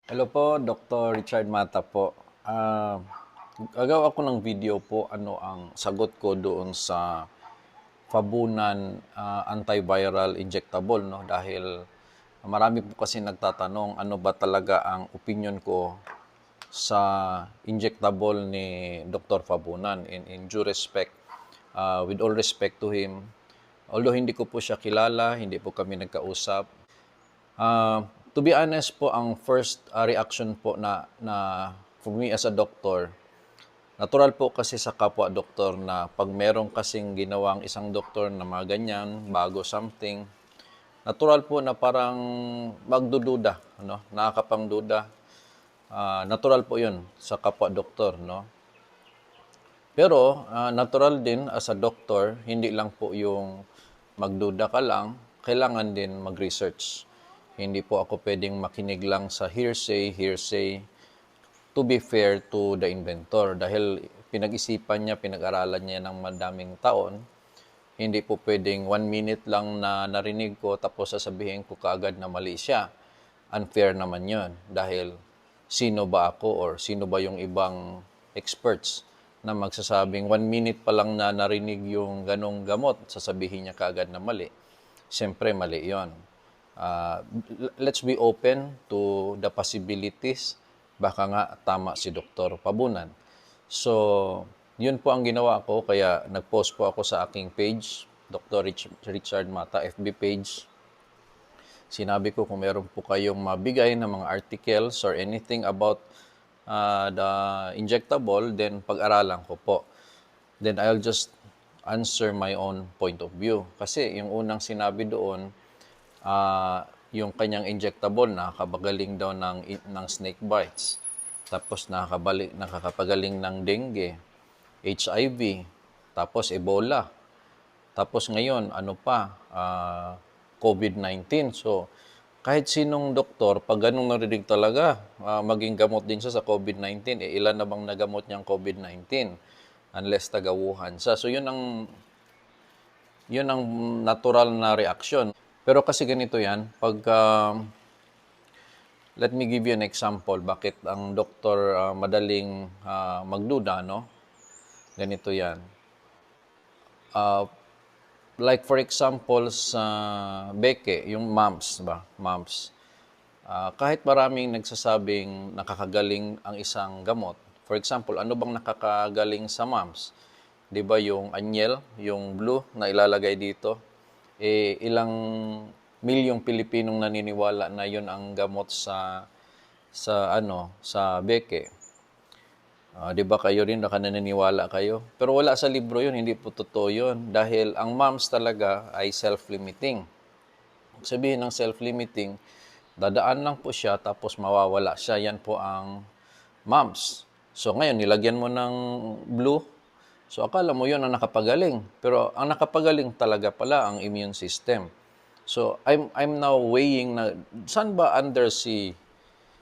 Hello po, Dr. Richard Mata po. Gagawa ako ng video po ano ang sagot ko doon sa Fabunan antiviral injectable, no? Dahil marami po kasi nagtatanong ano ba talaga ang opinion ko sa injectable ni Dr. Fabunan. In due respect, with all respect to him, although hindi ko po siya kilala, hindi po kami nagkausap. To be honest po, ang first reaction po na for me as a doctor, natural po kasi sa kapwa doktor na pag merong kasing ginawang isang doktor na mga ganyan, bago something, natural po na parang magdududa, no? Nakakapangduda. Natural po 'yun sa kapwa doktor, no? Pero natural din as a doctor, hindi lang po yung magduda ka lang, kailangan din mag-research. Hindi po ako pwedeng makinig lang sa hearsay, to be fair to the inventor. Dahil pinag-isipan niya, pinag-aralan niya ng madaming taon, hindi po pwedeng 1 minute lang na narinig ko tapos sasabihin ko kaagad na mali siya. Unfair naman yon dahil sino ba ako or sino ba yung ibang experts na magsasabing 1 minute pa lang na narinig yung ganong gamot, sasabihin niya kaagad na mali. Siyempre, mali yon. Uh, let's be open to the possibilities. Baka nga tama si Dr. Pabunan. So, yun po ang ginawa ko. Kaya nag-post po ako sa aking page, Dr. Richard Mata, FB page. Sinabi ko kung meron po kayong mabigay na mga articles or anything about the injectable, then pag-aralan ko po. Then I'll just answer my own point of view. Kasi yung unang sinabi doon, yung kanyang injectable, nakakapagaling daw ng snake bites. Tapos nakakapagaling ng dengue, HIV, tapos Ebola. Tapos ngayon, ano pa, COVID-19. So, kahit sinong doktor, pag ganun narinig talaga, maging gamot din siya sa COVID-19. Ilan na bang nagamot niyang COVID-19? Unless taga Wuhan siya. So, yun ang natural na reaksyon. Pero kasi ganito yan, let me give you an example, bakit ang doktor madaling magduda, no? Ganito yan. Like for example, sa beke, yung mumps ba? Mumps. Kahit maraming nagsasabing nakakagaling ang isang gamot, for example, ano bang nakakagaling sa mumps? 'Di ba yung anyel, yung blue na ilalagay dito? Ilang milyong Pilipinong naniniwala na 'yun ang gamot sa beke. 'Di ba kayo rin baka naniniwala kayo? Pero wala sa libro 'yun, hindi po totoo 'yun dahil ang mumps talaga ay self-limiting. Sabihin ng self-limiting, dadaan lang po siya tapos mawawala siya. Yan po ang mumps. So ngayon, nilagyan mo ng blue. So akala mo yun ang nakapagaling. Pero ang nakapagaling talaga pala ang immune system. So I'm now weighing na saan ba under si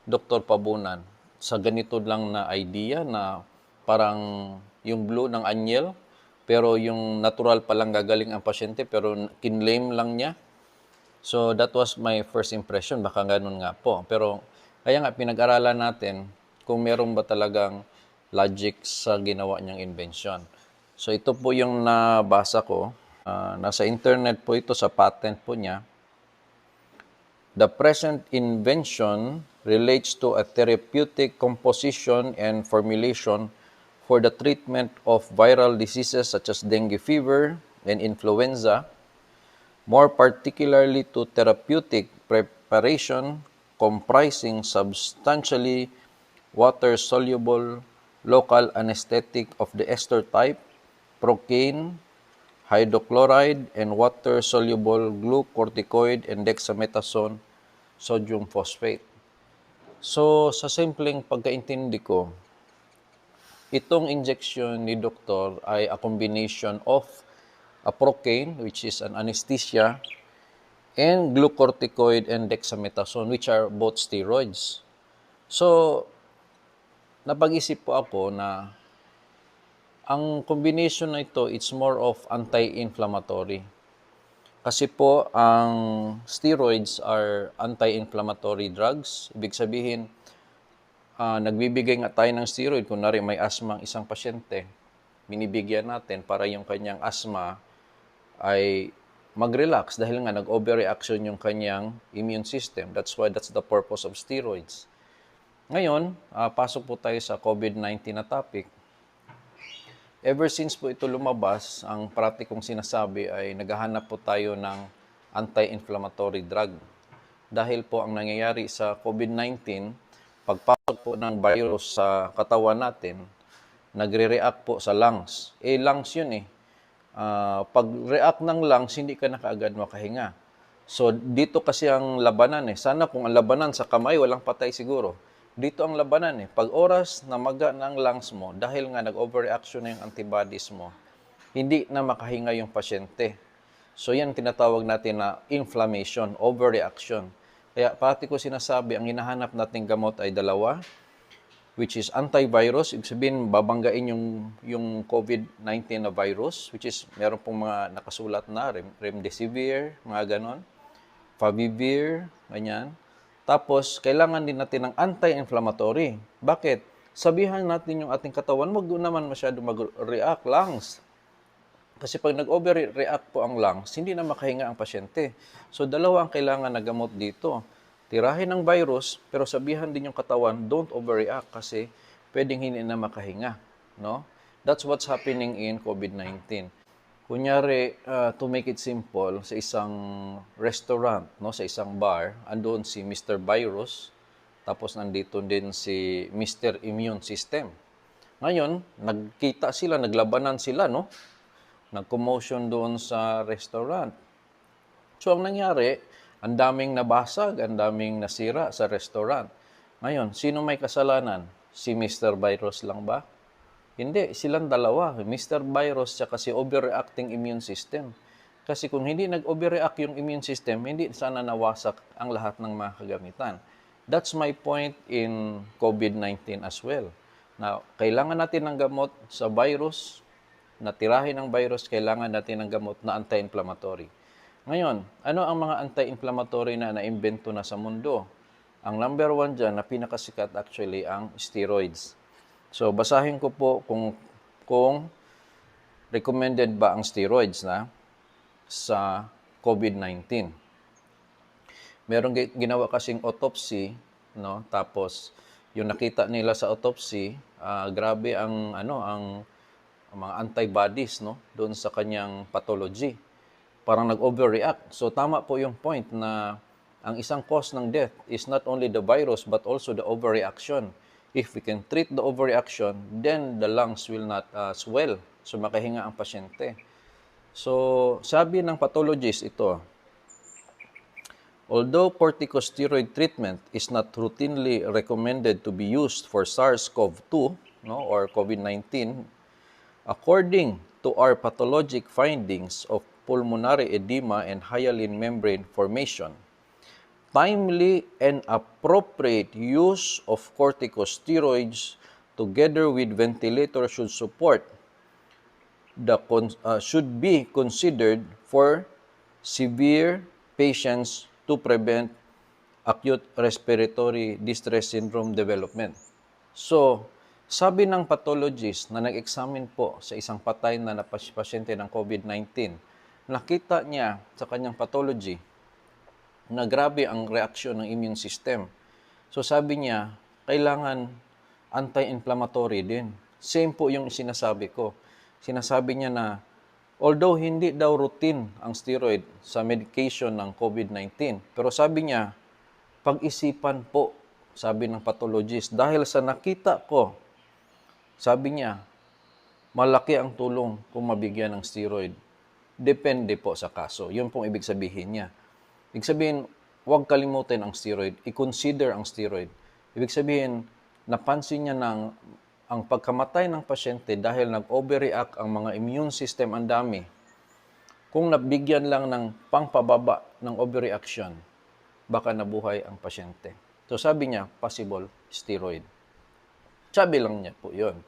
Dr. Pabunan sa ganito lang na idea na parang yung blue ng anyel pero yung natural palang gagaling ang pasyente pero kinlame lang niya. So, that was my first impression. Baka ganun nga po. Pero, kaya nga, pinag-aralan natin kung meron ba talagang logic sa ginawa niyang invention. So, ito po yung nabasa ko. Nasa internet po ito sa patent po niya. The present invention relates to a therapeutic composition and formulation for the treatment of viral diseases such as dengue fever and influenza, more particularly to therapeutic preparation comprising substantially water-soluble local anesthetic of the ester type, procaine, hydrochloride, and water-soluble glucorticoid and dexamethasone sodium phosphate. So, sa simpleng pagkaintindi ko, itong injection ni doktor ay a combination of a procaine, which is an anesthesia, and glucorticoid and dexamethasone, which are both steroids. So, napag-isip po ako na ang combination na ito, it's more of anti-inflammatory. Kasi po, ang steroids are anti-inflammatory drugs. Ibig sabihin, nagbibigay nga tayo ng steroid, kunwari may asthma ang isang pasyente, binibigyan natin para yung kanyang asthma ay mag-relax dahil nga nag-overreaction yung kanyang immune system. That's the purpose of steroids. Ngayon, pasok po tayo sa COVID-19 na topic. Ever since po ito lumabas, ang pratikong sinasabi ay naghahanap po tayo ng anti-inflammatory drug. Dahil po ang nangyayari sa COVID-19, pagpasok po ng virus sa katawan natin, nagre-react po sa lungs. Lungs yun eh. Pag-react ng lungs, hindi ka na kaagad makahinga. So, dito kasi ang labanan eh. Sana kung ang labanan sa kamay, walang patay siguro. Dito ang labanan eh. Pag oras na maga ng lungs mo, dahil nga nag-overreaction na yung antibodies mo, hindi na makahinga yung pasyente. So, yan tinatawag natin na inflammation, overreaction. Kaya pati ko sinasabi, ang hinahanap nating gamot ay dalawa, which is antivirus. Ibig sabihin, babanggain yung COVID-19 na virus, which is meron pong mga nakasulat na remdesivir, mga ganon, Fabivir, ganyan. Tapos, kailangan din natin ng anti-inflammatory. Bakit? Sabihan natin yung ating katawan, wag naman masyado mag-react, lungs. Kasi pag nag-overreact po ang lungs, hindi na makahinga ang pasyente. So, dalawa ang kailangan na gamot dito. Tirahin ng virus, pero sabihan din yung katawan, don't overreact kasi pwedeng hindi na makahinga. No? That's what's happening in COVID-19. Kunyari, to make it simple, sa isang restaurant, no, sa isang bar, andun si Mr. Virus, tapos nandito din si Mr. Immune System. Ngayon, nagkita sila, naglabanan sila, no? Nag-commotion doon sa restaurant. So, ang nangyari, ang daming nabasag, ang daming nasira sa restaurant. Ngayon, sino may kasalanan? Si Mr. Virus lang ba? Hindi, silang dalawa, Mr. Virus at si overreacting immune system. Kasi kung hindi nag-overreact yung immune system, hindi sana nawasak ang lahat ng mga kagamitan. That's my point in COVID-19 as well. Now, kailangan natin ng gamot sa virus, natirahin ng virus, kailangan natin ng gamot na anti-inflammatory. Ngayon, ano ang mga anti-inflammatory na naimbento na sa mundo? Ang number one dyan na pinakasikat actually ang steroids. So, basahin ko po kung recommended ba ang steroids na sa COVID-19. Merong ginawa kasing autopsy, no? Tapos yung nakita nila sa autopsy, grabe ang mga antibodies, no, doon sa kanyang pathology. Parang nag-overreact. So tama po yung point na ang isang cause ng death is not only the virus but also the overreaction. If we can treat the overreaction, then the lungs will not swell. So makahinga ang pasyente. So sabi ng pathologist ito, although corticosteroid treatment is not routinely recommended to be used for SARS-CoV-2, no, or COVID-19, according to our pathologic findings of pulmonary edema and hyaline membrane formation, timely and appropriate use of corticosteroids together with ventilator should be considered for severe patients to prevent acute respiratory distress syndrome development. So, sabi ng pathologist na nag-examine po sa isang patay na pasyente ng COVID-19, nakita niya sa kanyang pathology na grabe ang reaksyon ng immune system. So sabi niya, kailangan anti-inflammatory din. Same po yung sinasabi ko. Sinasabi niya na, although hindi daw routine ang steroid sa medication ng COVID-19, pero sabi niya, pag-isipan po, sabi ng pathologist, dahil sa nakita ko, sabi niya, malaki ang tulong kung mabigyan ng steroid. Depende po sa kaso. Yun pong ibig sabihin niya. Ibig sabihin, huwag kalimutin ang steroid. I-consider ang steroid. Ibig sabihin, napansin niya ng ang pagkamatay ng pasyente dahil nag-overreact ang mga immune system ang dami. Kung nabigyan lang ng pangpababa ng overreaction, baka nabuhay ang pasyente. So sabi niya, possible steroid. Sabi lang niya po yun,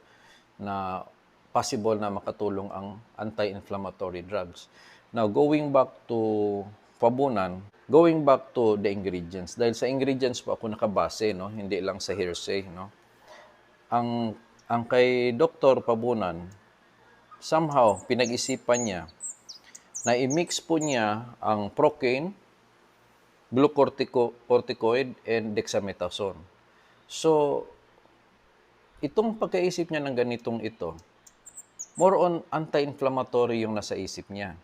na possible na makatulong ang anti-inflammatory drugs. Now, going back to Fabunan, going back to the ingredients, dahil sa ingredients po ako nakabase, no? Hindi lang sa hearsay, no? Ang kay Dr. Fabunan, somehow pinag-isipan niya na i-mix po niya ang procaine, glucorticoid, and dexamethasone. So, itong pagkaisip niya ng ganitong ito, more on anti-inflammatory yung nasa isip niya.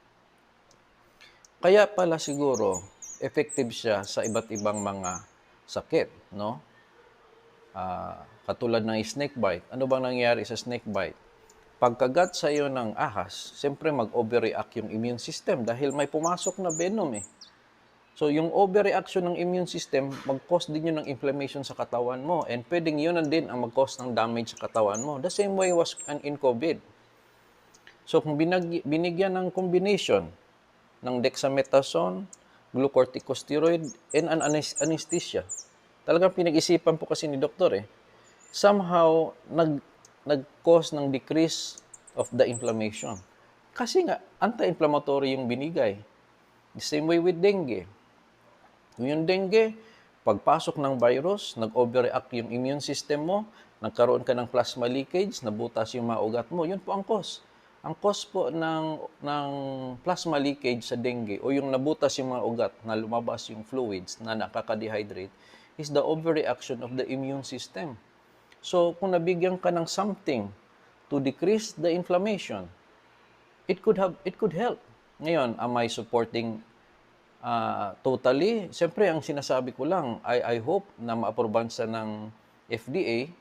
Kaya pala siguro, effective siya sa iba't ibang mga sakit, no? Katulad ng snake bite. Ano bang nangyayari sa snake bite? Pagkagat sa iyo ng ahas, siyempre mag-overreact yung immune system dahil may pumasok na venom eh. So, yung overreaction ng immune system, mag-cause din yun ng inflammation sa katawan mo. And pwedeng yun din ang mag-cause ng damage sa katawan mo. The same way was in COVID. So, kung binigyan ng combination ng dexamethasone, glucorticosteroid, and an anesthesia, talagang pinag-isipan po kasi ni doktor eh. Somehow, nag-cause ng decrease of the inflammation. Kasi nga, anti-inflammatory yung binigay. The same way with dengue. Yung dengue, pagpasok ng virus, nag-overreact yung immune system mo, nagkaroon ka ng plasma leakage, nabutas yung mga ugat mo, yun po ang cause. Ang cause po ng plasma leakage sa dengue o yung nabutas yung mga ugat na lumabas yung fluids na nakaka-dehydrate is the overreaction of the immune system. So, kung nabigyan ka ng something to decrease the inflammation, it could help. Ngayon, am I supporting totally? Siyempre, ang sinasabi ko lang, I hope na ma-aproban sa ng FDA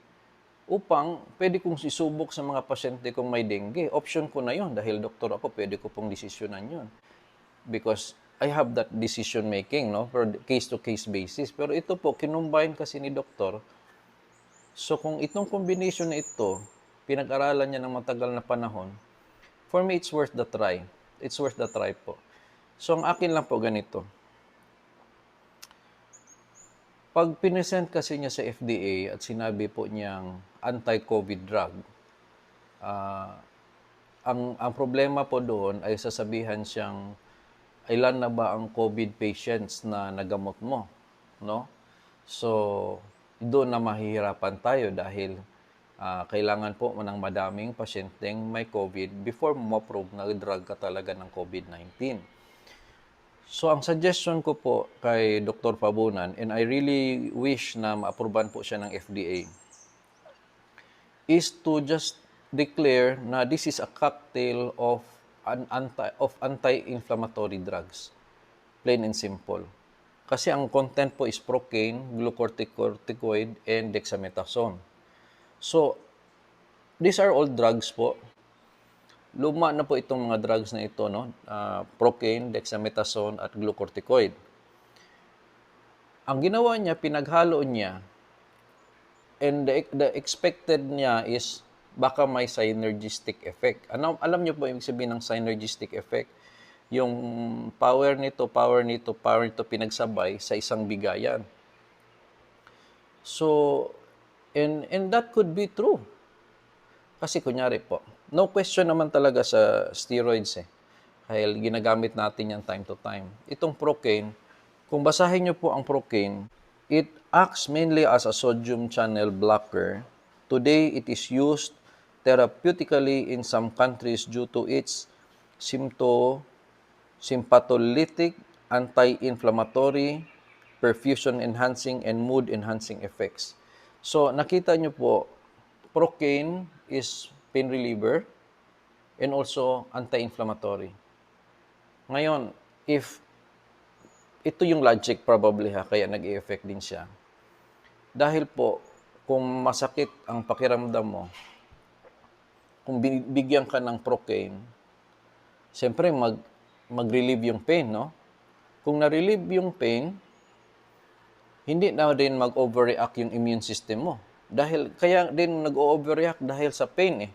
upang pwede kong isubok sa mga pasyente kung may dengue. Option ko na yon dahil doktor ako, pwede ko pong desisyonan yon. Because I have that decision making, no, for case-to-case basis. Pero ito po, kinumbine kasi ni doktor. So, kung itong combination na ito, pinag-aralan niya ng matagal na panahon, for me, it's worth the try. It's worth the try po. So, ang akin lang po ganito. Pag pinesent kasi niya sa FDA at sinabi po niyang anti-COVID drug, ang problema po doon ay sasabihan siyang ilan na ba ang COVID patients na nagamot mo, no? So, doon na mahihirapan tayo dahil kailangan po ng madaming pasyenteng may COVID before mo ma-prove na drug ka talaga ng COVID-19. So, ang suggestion ko po kay Dr. Fabunan, and I really wish na ma-aproban po siya ng FDA, is to just declare na this is a cocktail of anti-inflammatory drugs. Plain and simple. Kasi ang content po is procaine, glucorticoid, and dexamethasone. So, these are all drugs po. Luma na po itong mga drugs na ito, no? Procaine, dexamethasone, at glucorticoid. Ang ginawa niya, pinaghalo niya, and the expected niya is baka may synergistic effect. Alam niyo po yung sabihin ng synergistic effect? Yung power nito, pinagsabay sa isang bigayan. So, and that could be true. Kasi kunyari po, no question naman talaga sa steroids eh. Dahil ginagamit natin yan time to time. Itong procaine, kung basahin nyo po ang procaine, it acts mainly as a sodium channel blocker. Today, it is used therapeutically in some countries due to its sympatholytic, anti-inflammatory, perfusion-enhancing, and mood-enhancing effects. So, nakita nyo po, procaine is pain reliever and also anti-inflammatory. Ngayon, if ito yung logic probably kaya nag-i-effect din siya. Dahil po, kung masakit ang pakiramdam mo, kung bigyan ka ng procaine, siyempre mag-relieve yung pain, no? Kung na-relieve yung pain, hindi na din mag-overreact yung immune system mo. Dahil, kaya din nag-overreact dahil sa pain eh.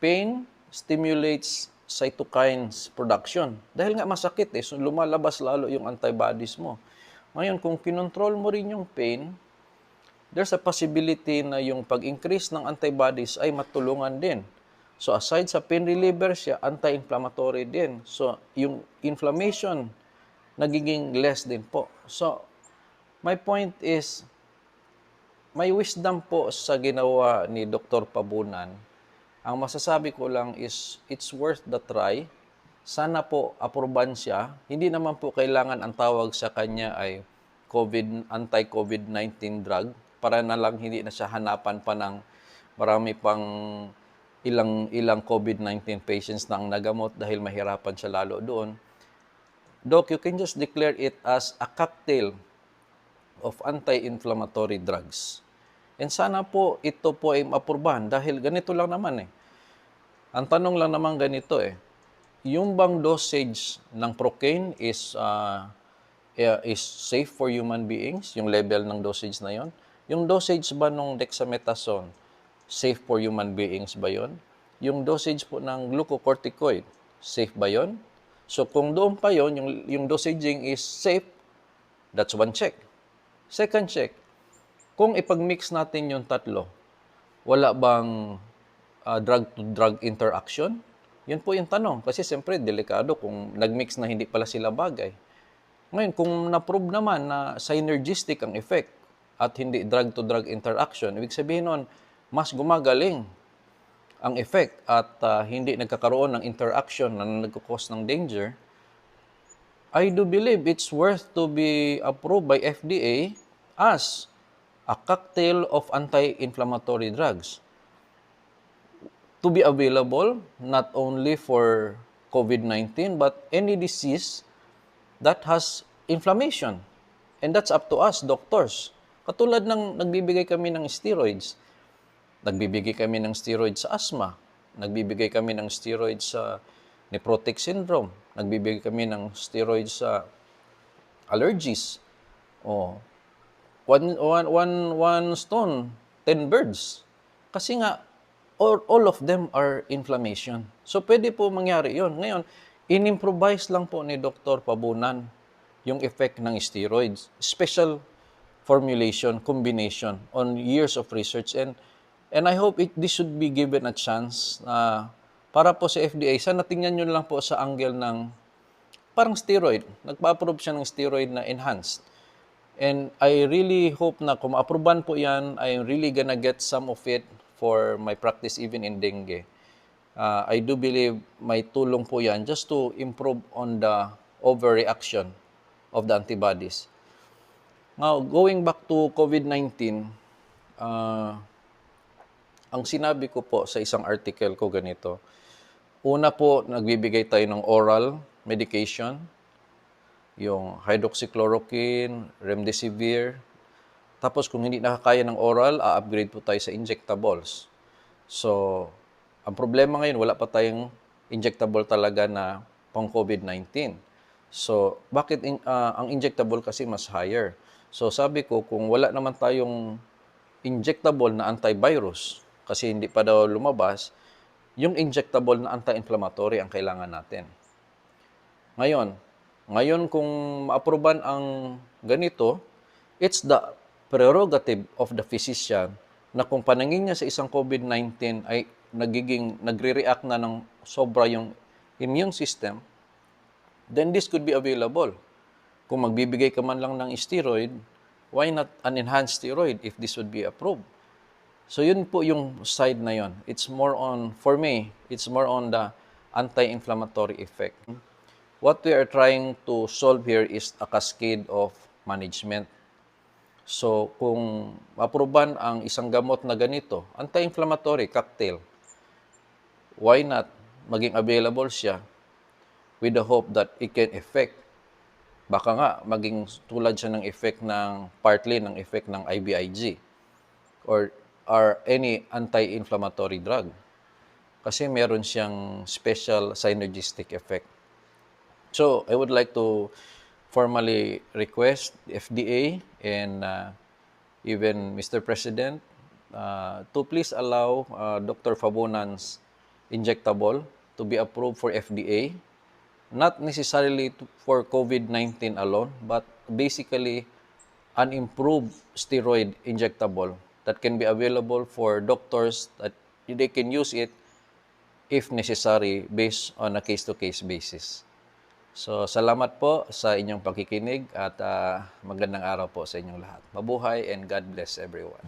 Pain stimulates cytokines production. Dahil nga masakit eh, so lumalabas lalo yung antibodies mo. Ngayon, kung kinontrol mo rin yung pain, there's a possibility na yung pag-increase ng antibodies ay matulungan din. So aside sa pain reliever siya, anti-inflammatory din. So yung inflammation, nagiging less din po. So my point is, may wisdom po sa ginawa ni Dr. Fabunan. Ang masasabi ko lang is it's worth the try. Sana po aproban siya. Hindi naman po kailangan ang tawag sa kanya ay anti-COVID-19 drug para na lang hindi na siya hanapan pa ng marami pang ilang COVID-19 patients na ang nagamot dahil mahirapan siya lalo doon. Doc, you can just declare it as a cocktail of anti-inflammatory drugs. And sana po ito po ay mapurbahan dahil ganito lang naman eh. Ang tanong lang naman ganito eh. Yung bang dosage ng procaine is safe for human beings? Yung level ng dosage na yon? Yung dosage ba ng dexamethasone, safe for human beings ba yon? Yung dosage po ng glucocorticoid, safe ba yon? So kung doon pa yon, yung dosaging is safe, that's one check. Second check, kung ipag-mix natin yung tatlo, wala bang drug-to-drug interaction? Yun po yung tanong. Kasi siyempre, delikado kung nag-mix na hindi pala sila bagay. Ngayon, kung na-prove naman na synergistic ang effect at hindi drug-to-drug interaction, ibig sabihin nun, mas gumagaling ang effect at hindi nagkakaroon ng interaction na nagkukos ng danger, I do believe it's worth to be approved by FDA as a cocktail of anti-inflammatory drugs to be available not only for COVID-19 but any disease that has inflammation. And that's up to us, doctors. Katulad ng nagbibigay kami ng steroids. Nagbibigay kami ng steroids sa asthma. Nagbibigay kami ng steroids sa nephrotic syndrome. Nagbibigay kami ng steroids sa allergies. Oh, one stone, 10 birds. Kasi nga, all of them are inflammation. So, pwede po mangyari yon. Ngayon, in-improvise lang po ni Dr. Fabunan yung effect ng steroids. Special formulation, combination on years of research. And I hope this should be given a chance para po sa FDA. Sana tingnan nyo lang po sa angle ng parang steroid. Nagpa-approve siya ng steroid na enhanced. And I really hope na kung ma-approvean po yan, I'm really gonna get some of it for my practice even in dengue. I do believe may tulong po yan just to improve on the overreaction of the antibodies. Now, going back to COVID-19, ang sinabi ko po sa isang article ko ganito, una po, nagbibigay tayo ng oral medication, yung hydroxychloroquine, remdesivir. Tapos kung hindi nakakaya ng oral, upgrade po tayo sa injectables. So, ang problema ngayon, wala pa tayong injectable talaga na pang COVID-19. So, bakit ang injectable kasi mas higher? So, sabi ko, kung wala naman tayong injectable na antivirus, kasi hindi pa daw lumabas, yung injectable na anti-inflammatory ang kailangan natin. Ngayon kung ma-aproban ang ganito, it's the prerogative of the physician na kung panangin niya sa isang COVID-19 ay nagre-react na ng sobra yung immune system, then this could be available. Kung magbibigay ka man lang ng steroid, why not an enhanced steroid if this would be approved? So yun po yung side na yun. It's more on, for me, it's more on the anti-inflammatory effect. What we are trying to solve here is a cascade of management. So kung aproban ang isang gamot na ganito, anti-inflammatory cocktail, why not maging available siya with the hope that it can affect. Baka nga maging tulad siya ng effect ng partly ng effect ng IVIG or any anti-inflammatory drug. Kasi meron siyang special synergistic effect. So, I would like to formally request the FDA and even Mr. President to please allow Dr. Fabunan's injectable to be approved for FDA, not necessarily for COVID-19 alone, but basically an improved steroid injectable that can be available for doctors that they can use it if necessary based on a case-to-case basis. So, salamat po sa inyong pakikinig at magandang araw po sa inyong lahat. Mabuhay and God bless everyone.